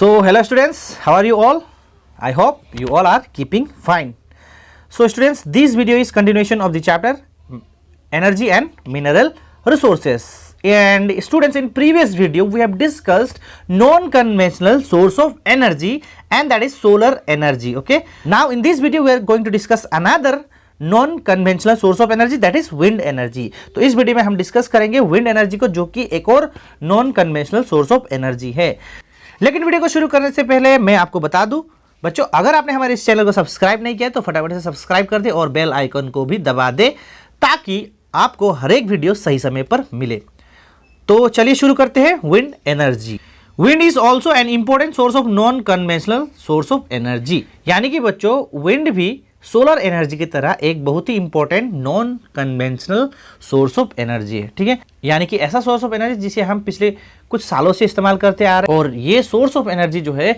So hello students, how are you all? I hope you all are keeping fine. So students, this video is continuation of the chapter energy and mineral resources. And students, in previous video we have discussed non-conventional source of energy, and that is solar energy. Okay, now in this video we are going to discuss another non conventional source of energy, that is wind energy. तो इस video में हम discuss करेंगे wind energy को, जो कि एक और non conventional source of energy है। लेकिन वीडियो को शुरू करने से पहले मैं आपको बता दूं बच्चों, अगर आपने हमारे इस चैनल को सब्सक्राइब नहीं किया तो फटाफट से सब्सक्राइब कर दे और बेल आइकन को भी दबा दे, ताकि आपको हर एक वीडियो सही समय पर मिले। तो चलिए शुरू करते हैं wind energy. Wind is also an important source of non conventional source of energy, यानी कि बच्चों विंड भी सोलर एनर्जी की तरह एक बहुत ही important non conventional source of energy है। ठीक है, यानी कि ऐसा सोर्स ऑफ एनर्जी जिसे हम पिछले कुछ सालों से इस्तेमाल करते आ रहे हैं, और ये सोर्स ऑफ एनर्जी जो है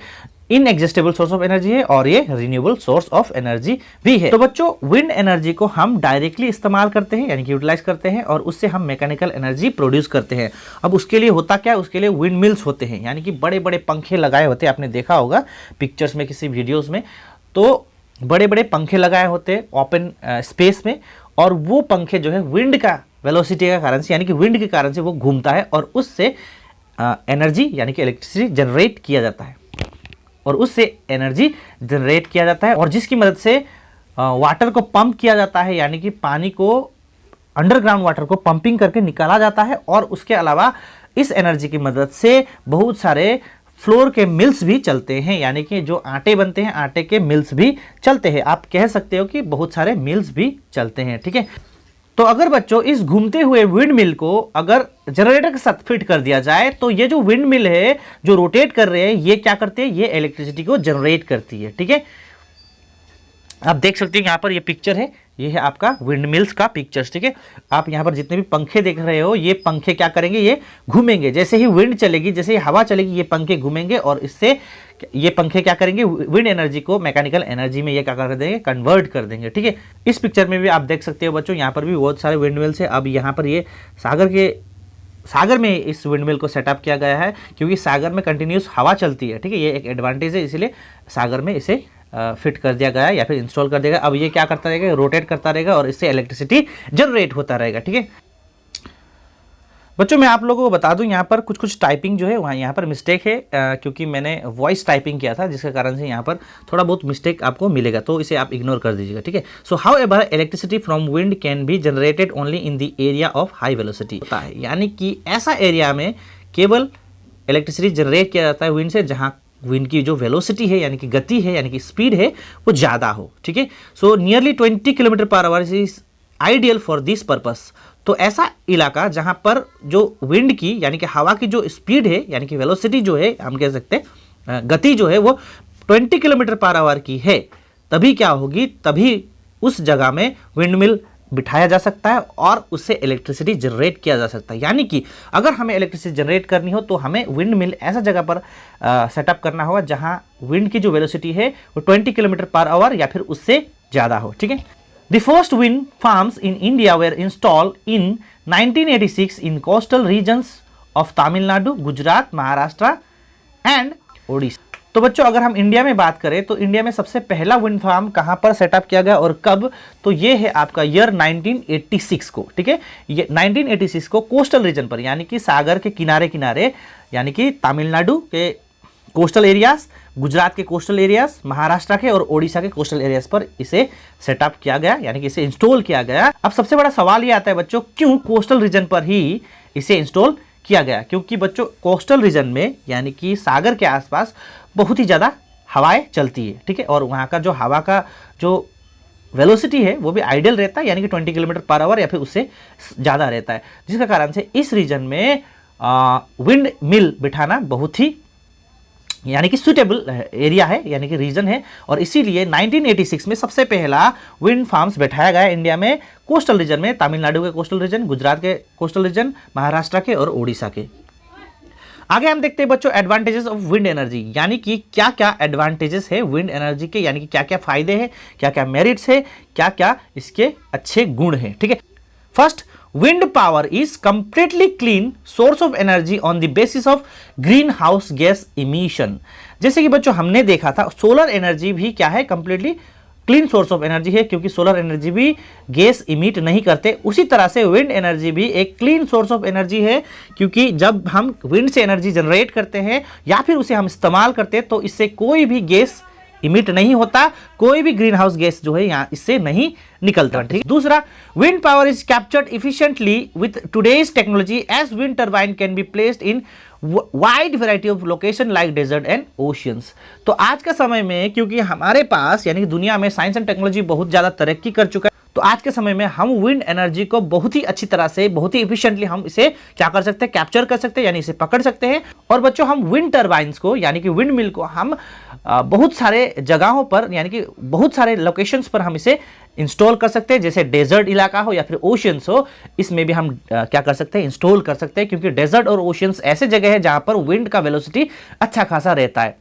इनएग्जिस्टेबल सोर्स ऑफ एनर्जी है और ये रिन्यूएबल सोर्स ऑफ एनर्जी भी है। तो बच्चों विंड एनर्जी को हम डायरेक्टली इस्तेमाल करते हैं, यानी कि यूटिलाइज करते हैं, और उससे हम मैकेनिकल एनर्जी प्रोड्यूस करते हैं। अब उसके लिए होता क्या है, उसके लिए विंड मिल्स होते हैं, यानी कि बड़े बड़े पंखे लगाए होते हैं। आपने देखा होगा पिक्चर्स में, किसी वीडियोज में, तो बड़े बड़े पंखे लगाए होते हैं ओपन स्पेस में, और वो पंखे जो है विंड का वेलोसिटी का कारण से, यानी कि विंड के कारण से वो घूमता है, और उससे एनर्जी यानी कि इलेक्ट्रिसिटी जनरेट किया जाता है, और जिसकी मदद से वाटर को पंप किया जाता है, यानी कि पानी को अंडरग्राउंड वाटर को पंपिंग करके निकाला जाता है। और उसके अलावा इस एनर्जी की मदद से बहुत सारे फ्लोर के मिल्स भी चलते हैं, यानी कि जो आटे बनते हैं, आटे के मिल्स भी चलते हैं। आप कह सकते हो कि बहुत सारे मिल्स भी चलते हैं। ठीक है, तो अगर बच्चों इस घूमते हुए विंड मिल को अगर जनरेटर के साथ फिट कर दिया जाए, तो ये जो विंड मिल है जो रोटेट कर रहे हैं, ये क्या करते हैं, ये इलेक्ट्रिसिटी को जनरेट करती है। ठीक है, आप देख सकते हैं यहाँ पर ये पिक्चर है, ये है आपका विंड मिल्स का पिक्चर्स। ठीक है, आप यहाँ पर जितने भी पंखे देख रहे हो, ये पंखे क्या करेंगे, ये घूमेंगे। जैसे ही विंड चलेगी, जैसे ही हवा चलेगी, ये पंखे घूमेंगे, और इससे ये पंखे क्या करेंगे, विंड एनर्जी को मैकेनिकल एनर्जी में ये क्या कर देंगे, कन्वर्ट कर देंगे। ठीक है, इस पिक्चर में भी आप देख सकते हो बच्चों, यहाँ पर भी बहुत सारे विंड मिल्स है। अब यहाँ पर ये सागर में इस विंड मिल को सेटअप किया गया है, क्योंकि सागर में कंटिन्यूस हवा चलती है। ठीक है, ये एक एडवांटेज है, इसलिए सागर में इसे फिट कर दिया गया या फिर इंस्टॉल कर दिया गया। अब ये क्या करता रहेगा, रोटेट करता रहेगा, और इससे इलेक्ट्रिसिटी जनरेट होता रहेगा। ठीक है बच्चों, मैं आप लोगों को बता दूं, यहाँ पर कुछ टाइपिंग जो है वहाँ यहाँ पर मिस्टेक है, क्योंकि मैंने वॉइस टाइपिंग किया था, जिसके कारण से यहाँ पर थोड़ा बहुत मिस्टेक आपको मिलेगा, तो इसे आप इग्नोर कर दीजिएगा। ठीक है, so how ever electricity from wind can be generated only in the area of high velocity, यानी कि ऐसा एरिया में केवल इलेक्ट्रिसिटी जनरेट किया जाता है विंड से जहाँ विंड की जो वेलोसिटी है, यानी कि गति है, यानी कि स्पीड है, वो ज़्यादा हो। ठीक है, so nearly 20 kilometre per hour is ideal for this purpose. तो ऐसा इलाका जहाँ पर जो विंड की, यानी कि हवा की जो स्पीड है, यानी कि वेलोसिटी जो है, हम कह सकते हैं गति जो है, वो 20 किलोमीटर पर आवर की है, तभी क्या होगी, तभी उस जगह में विंड मिल बिठाया जा सकता है और उससे इलेक्ट्रिसिटी जनरेट किया जा सकता है। यानी कि अगर हमें इलेक्ट्रिसिटी जनरेट करनी हो, तो हमें विंड मिल ऐसा जगह पर सेटअप करना होगा जहां विंड की जो वेलोसिटी है वो 20 किलोमीटर पर आवर या फिर उससे ज़्यादा हो। ठीक है, the first wind farms in India were installed in 1986 in coastal regions of Tamil Nadu, Gujarat, Maharashtra and Odisha. तो बच्चों अगर हम इंडिया में बात करें, तो इंडिया में सबसे पहला विंड फार्म कहां पर सेटअप किया गया और कब, तो ये है आपका ईयर 1986 को। ठीक है, ये 1986 को कोस्टल रीजन पर, यानी कि सागर के किनारे किनारे, यानी कि तमिलनाडु के कोस्टल एरियाज, गुजरात के कोस्टल एरियाज, महाराष्ट्र के और ओडिशा के कोस्टल एरियाज पर इसे सेटअप किया गया, यानी कि इसे इंस्टॉल किया गया। अब सबसे बड़ा सवाल ये आता है बच्चों, क्यों कोस्टल रीजन पर ही इसे इंस्टॉल किया गया? क्योंकि बच्चों कोस्टल रीजन में, यानी कि सागर के आसपास बहुत ही ज़्यादा हवाएं चलती है। ठीक है, और वहाँ का जो हवा का जो वेलोसिटी है वो भी आइडियल रहता है, यानी कि 20 किलोमीटर पर आवर या फिर उससे ज़्यादा रहता है, जिसके कारण से इस रीजन में विंड मिल बिठाना बहुत ही, यानी कि सुटेबल एरिया है, यानी कि रीजन है। और इसीलिए 1986 में सबसे पहला विंड फार्म्स बैठाया गया इंडिया में, कोस्टल रीजन में, तमिलनाडु के कोस्टल रीजन, गुजरात के कोस्टल रीजन, महाराष्ट्र के और ओडिशा के। आगे हम देखते हैं बच्चों एडवांटेजेस ऑफ विंड एनर्जी, यानी कि क्या क्या एडवांटेजेस है विंड एनर्जी के, यानी कि क्या क्या फायदे हैं, क्या क्या मेरिट्स है, क्या क्या इसके अच्छे गुण हैं। ठीक है, first, wind power is completely clean source of energy on the basis of green house gas emission. जैसे कि बच्चों हमने देखा था सोलर एनर्जी भी क्या है, completely clean source of energy है, क्योंकि सोलर एनर्जी भी गैस इमिट नहीं करते। उसी तरह से विंड एनर्जी भी एक क्लीन सोर्स ऑफ एनर्जी है, क्योंकि जब हम विंड से एनर्जी जनरेट करते हैं या फिर उसे हम इस्तेमाल करते हैं तो इससे कोई भी गैस इमिट नहीं होता, कोई भी ग्रीन हाउस गैस जो है यहाँ इससे नहीं निकलता। ठीक। दूसरा, wind power is captured efficiently with today's technology as wind turbine can be placed in wide variety of location like desert and oceans. तो आज के समय में क्योंकि हमारे पास यानी कि दुनिया में साइंस एंड टेक्नोलॉजी बहुत ज़्यादा तरक्की कर चुका है, तो आज के समय में हम विंड एनर्जी को बहुत ही अच्छी तरह से, बहुत ही इफिशिएंटली हम इसे क्या कर सकते हैं, कैप्चर कर सकते हैं, यानी इसे पकड़ सकते हैं। और बच्चों हम विंड टर्बाइंस को यानी कि विंड मिल को हम बहुत सारे जगहों पर यानी कि बहुत सारे लोकेशंस पर हम इसे इंस्टॉल कर सकते हैं, जैसे डेजर्ट इलाका हो या फिर ओशियंस हो, इसमें भी हम क्या कर सकते हैं, इंस्टॉल कर सकते हैं, क्योंकि डेजर्ट और ओशियंस ऐसे जगह है जहां पर विंड का वेलोसिटी अच्छा खासा रहता है।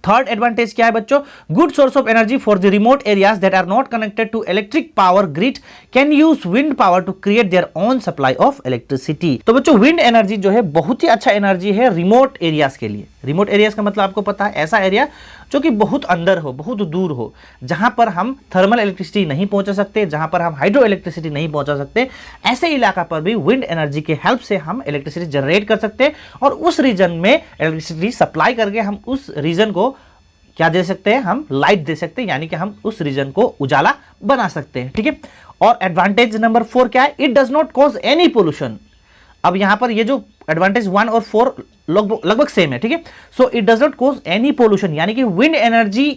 थर्ड एडवांटेज क्या है बच्चों, good source of energy for the remote areas that are not connected to electric power grid can use wind power to create their own supply of electricity. तो बच्चों विंड एनर्जी जो है बहुत ही अच्छा energy है रिमोट एरियाज के लिए। Remote areas का मतलब आपको पता है, ऐसा एरिया जो कि बहुत अंदर हो, बहुत दूर हो, जहां पर हम थर्मल इलेक्ट्रिसिटी नहीं पहुंचा सकते, जहां पर हम हाइड्रो इलेक्ट्रिसिटी नहीं पहुंचा सकते, ऐसे इलाका पर भी विंड एनर्जी के हेल्प से हम इलेक्ट्रिसिटी जनरेट कर सकते हैं और उस रीजन में इलेक्ट्रिसिटी सप्लाई करके हम उस रीजन को क्या दे सकते हैं, हम लाइट दे सकते हैं, यानी कि हम उस रीजन को उजाला बना सकते हैं। ठीक है। और एडवांटेज नंबर 4 क्या है, it does not cause any pollution. अब यहां पर ये जो एडवांटेज 1 और 4 लगभग सेम है। ठीक है। So it does not cause any pollution, यानी कि विंड एनर्जी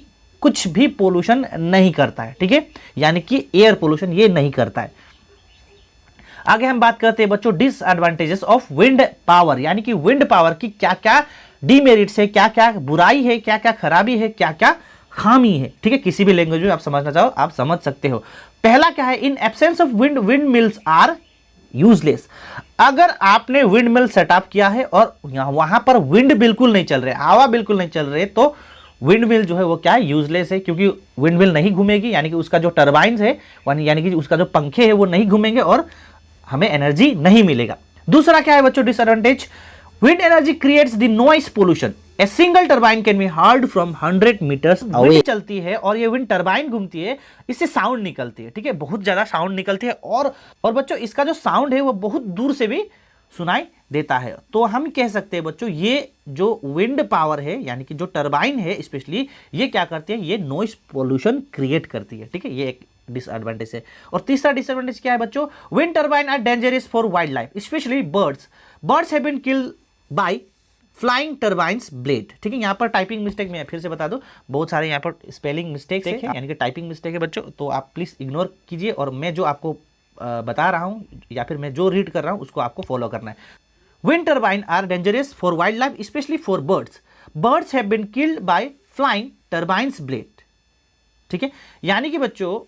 कुछ भी पोल्यूशन नहीं करता है। ठीक है, यानी कि एयर पोल्यूशन ये नहीं करता है। आगे हम बात करते हैं बच्चों डिसएडवांटेजेस ऑफ विंड पावर, यानी कि विंड पावर की क्या क्या डीमेरिट्स है, क्या क्या बुराई है, क्या क्या खराबी है, क्या क्या खामी है। ठीक है, किसी भी लैंग्वेज में आप समझना चाहो आप समझ सकते हो। पहला क्या है, in absence of wind, wind mills are useless. अगर आपने विंड मिल सेटअप किया है और वहां पर विंड बिल्कुल नहीं चल रहे, हवा बिल्कुल नहीं चल रहे, तो विंड मिल जो है वो क्या है, यूजलेस है, क्योंकि विंड मिल नहीं घूमेगी, यानी कि उसका जो टर्बाइन्स है यानी कि उसका जो पंखे है वो नहीं घूमेंगे और हमें एनर्जी नहीं मिलेगा। दूसरा क्या है बच्चों disadvantage, wind energy creates the noise pollution. A single turbine can be heard from 100 meters away. चलती है और ये विंड टर्बाइन घूमती है, इससे साउंड निकलती है। ठीक है, बहुत ज्यादा साउंड निकलती है और बच्चों इसका जो साउंड है वो बहुत दूर से भी सुनाई देता है। तो हम कह सकते हैं बच्चों ये जो विंड पावर है यानी कि जो टर्बाइन है स्पेशली, ये क्या करती है, ये नॉइस पोल्यूशन क्रिएट करती है। ठीक है, ये एक डिसएडवांटेज है। और तीसरा डिसएडवांटेज क्या है बच्चों, wind turbine are dangerous for wild life specially birds. Birds have been killed by flying turbines blade. ठीक है, यहाँ पर टाइपिंग मिस्टेक मैं फिर से बता दूं, बहुत सारे यहाँ पर स्पेलिंग मिस्टेक है, यानी कि टाइपिंग मिस्टेक है बच्चों, तो आप प्लीज इग्नोर कीजिए और मैं जो आपको बता रहा हूं या फिर मैं जो रीड कर रहा हूं उसको आपको फॉलो करना है। Wind turbine are dangerous for wild life specially for birds. Birds have been killed by flying turbines blade. ठीक है, यानी कि बच्चों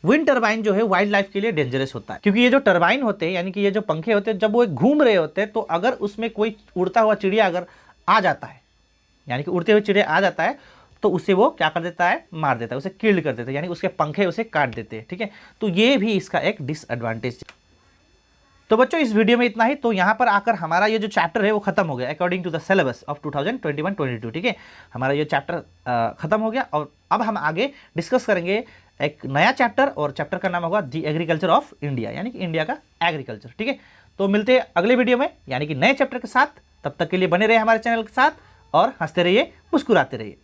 विंड टर्बाइन जो है वाइल्ड लाइफ के लिए डेंजरस होता है, क्योंकि ये जो टर्बाइन होते हैं यानी कि ये जो पंखे होते हैं, जब वो घूम रहे होते हैं तो अगर उसमें कोई उड़ता हुआ चिड़िया अगर आ जाता है, यानी कि उड़ते हुए चिड़िया आ जाता है, तो उसे वो क्या कर देता है, मार देता है, उसे किल्ड कर देता है, यानी उसके पंखे उसे काट देते हैं। ठीक है, तो ये भी इसका एक डिसएडवांटेज है। तो बच्चों इस वीडियो में इतना ही। तो यहाँ पर आकर हमारा ये जो चैप्टर है वो खत्म हो गया according to the syllabus of 2021-22। ठीक है, हमारा ये चैप्टर खत्म हो गया और अब हम आगे डिस्कस करेंगे एक नया चैप्टर, और चैप्टर का नाम होगा द एग्रीकल्चर ऑफ इंडिया, यानी कि इंडिया का एग्रीकल्चर। ठीक है, तो मिलते हैं अगले वीडियो में यानी कि नए चैप्टर के साथ। तब तक के लिए बने रहे हमारे चैनल के साथ और हंसते रहिए, मुस्कुराते रहिए।